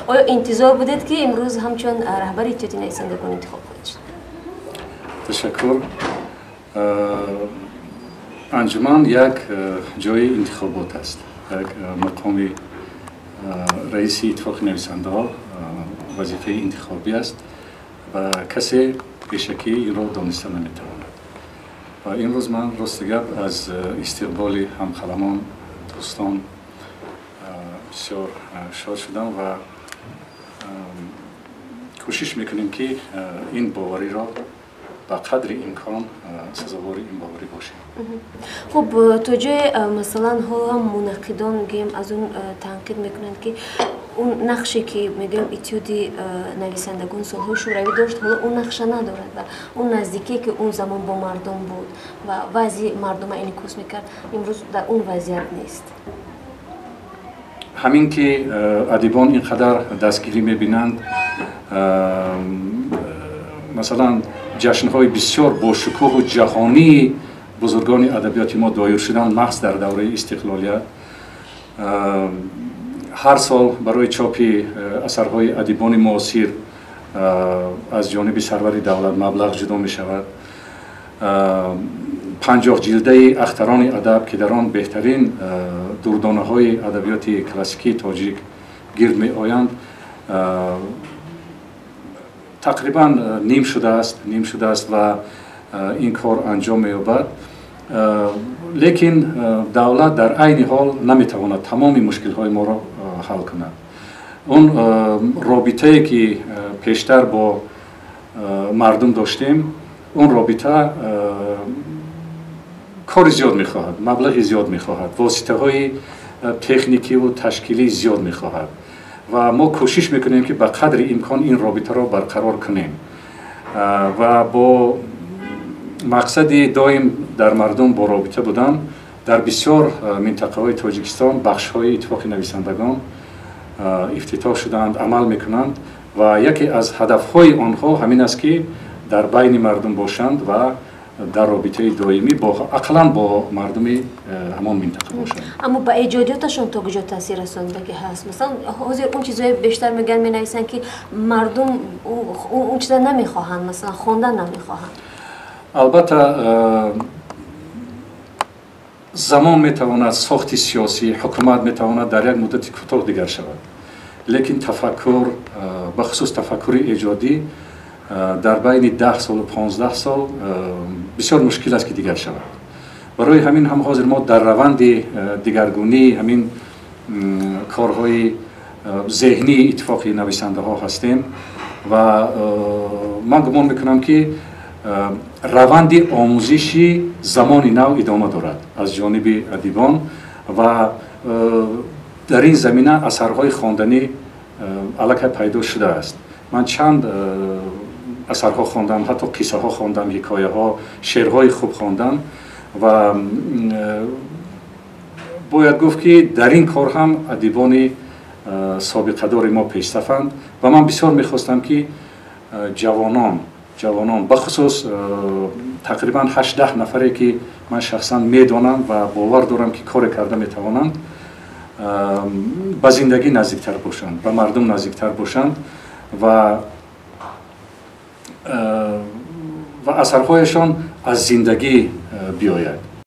آیا انتظار بودید که امروز همچون رهبر اتحاد نویسندگان انتخاب کنید؟ تشکر. انجمن یک جای انتخابات است، یک مقام رئیس اتفاق نویسنده‌ها وظیفه انتخابی است و کسی بیشکی این را دانسته نمیتواند. و این روز من راست گپ از استقبال همخلمان دوستان بسیار شاد شدم و کوشش میکنیم که این باوری را با قدر امکان سزاوار این باوری باشیم. خب تو جای مثلا هم منقدان گیم از اون تنقید میکنند که اون نقشی که میگم اتحاد نویسندگان سالهای شوروی داشت حالا اون نقش ندارد و اون نزدیکی که اون زمان با مردم بود و وضع مردم انعکاس میکرد امروز در اون وضعیت نیست. همین که ادیبان اینقدر دستگیری میبینند، مثلا جشن‌های بسیار با شکوه و جهانی بزرگان ادبیات ما دایر شدند محض در دوره استقلالیت. هر سال برای چاپ اثرهای ادیبان معاصر از جانب سرور دولت مبلغ جدا می شود. 50 جلده اختران ادب که در آن بهترین دردانه‌های ادبیات کلاسیکی تاجیک گرد می آیند تقریبا نیم شده است و این کار انجام می‌یابد. لیکن دولت در عین حال نمی‌تواند تمام مشکل‌های ما را حل کند. اون رابطه‌ای که پیشتر با مردم داشتیم، اون رابطه کار زیاد می‌خواهد، مبلغ زیاد می‌خواهد، واسطه‌های تکنیکی و تشکیلی زیاد می‌خواهد و ما کوشش میکنیم که به قدر امکان این رابطه را برقرار کنیم و با مقصد دائم در مردم با رابطه بودن در بسیار منطقه های تاجیکستان بخش های اتفاق نویسندگان افتتاح شدند، عمل میکنند و یکی از هدف های آنها همین است که در بین مردم باشند و در رابطه دائمی با اقلا با مردم همان منطقه باشند. اما با ایجادیاتشون تا کجا تاثیر رسانده که هست؟ مثلا حاضر اون چیزای بیشتر میگن مینویسن که مردم اون چیزا نمیخواهند، مثلا خواندن نمیخواهند. البته زمان میتواند ساخت سیاسی حکومت میتواند در یک مدت کوتاه دیگر شود، لیکن تفکر بخصوص تفکر ایجادی در بین 10 سال و 15 سال بسیار مشکل است که دیگر شود. برای همین هم حاضر ما در روند دیگرگونی همین کارهای ذهنی اتفاق نویسنده ها هستیم و من گمان میکنم که روند آموزشی زمان نو ادامه دارد از جانب ادیبان و در این زمینه اثرهای خواندنی علاقه پیدا شده است. من چند اثرها خواندم، حتی قصه ها خواندم، حکایه ها، شعرهای خوب خواندم و باید گفت که در این کار هم ادیبان سابقه دار ما پیشرفتند و من بسیار میخواستم که جوانان بخصوص تقریبا 8-10 نفری که من شخصا میدانم و باور دارم که کار کرده میتوانند به زندگی نزدیکتر باشند، به مردم نزدیکتر باشند و اثرهایشان از زندگی بیاید.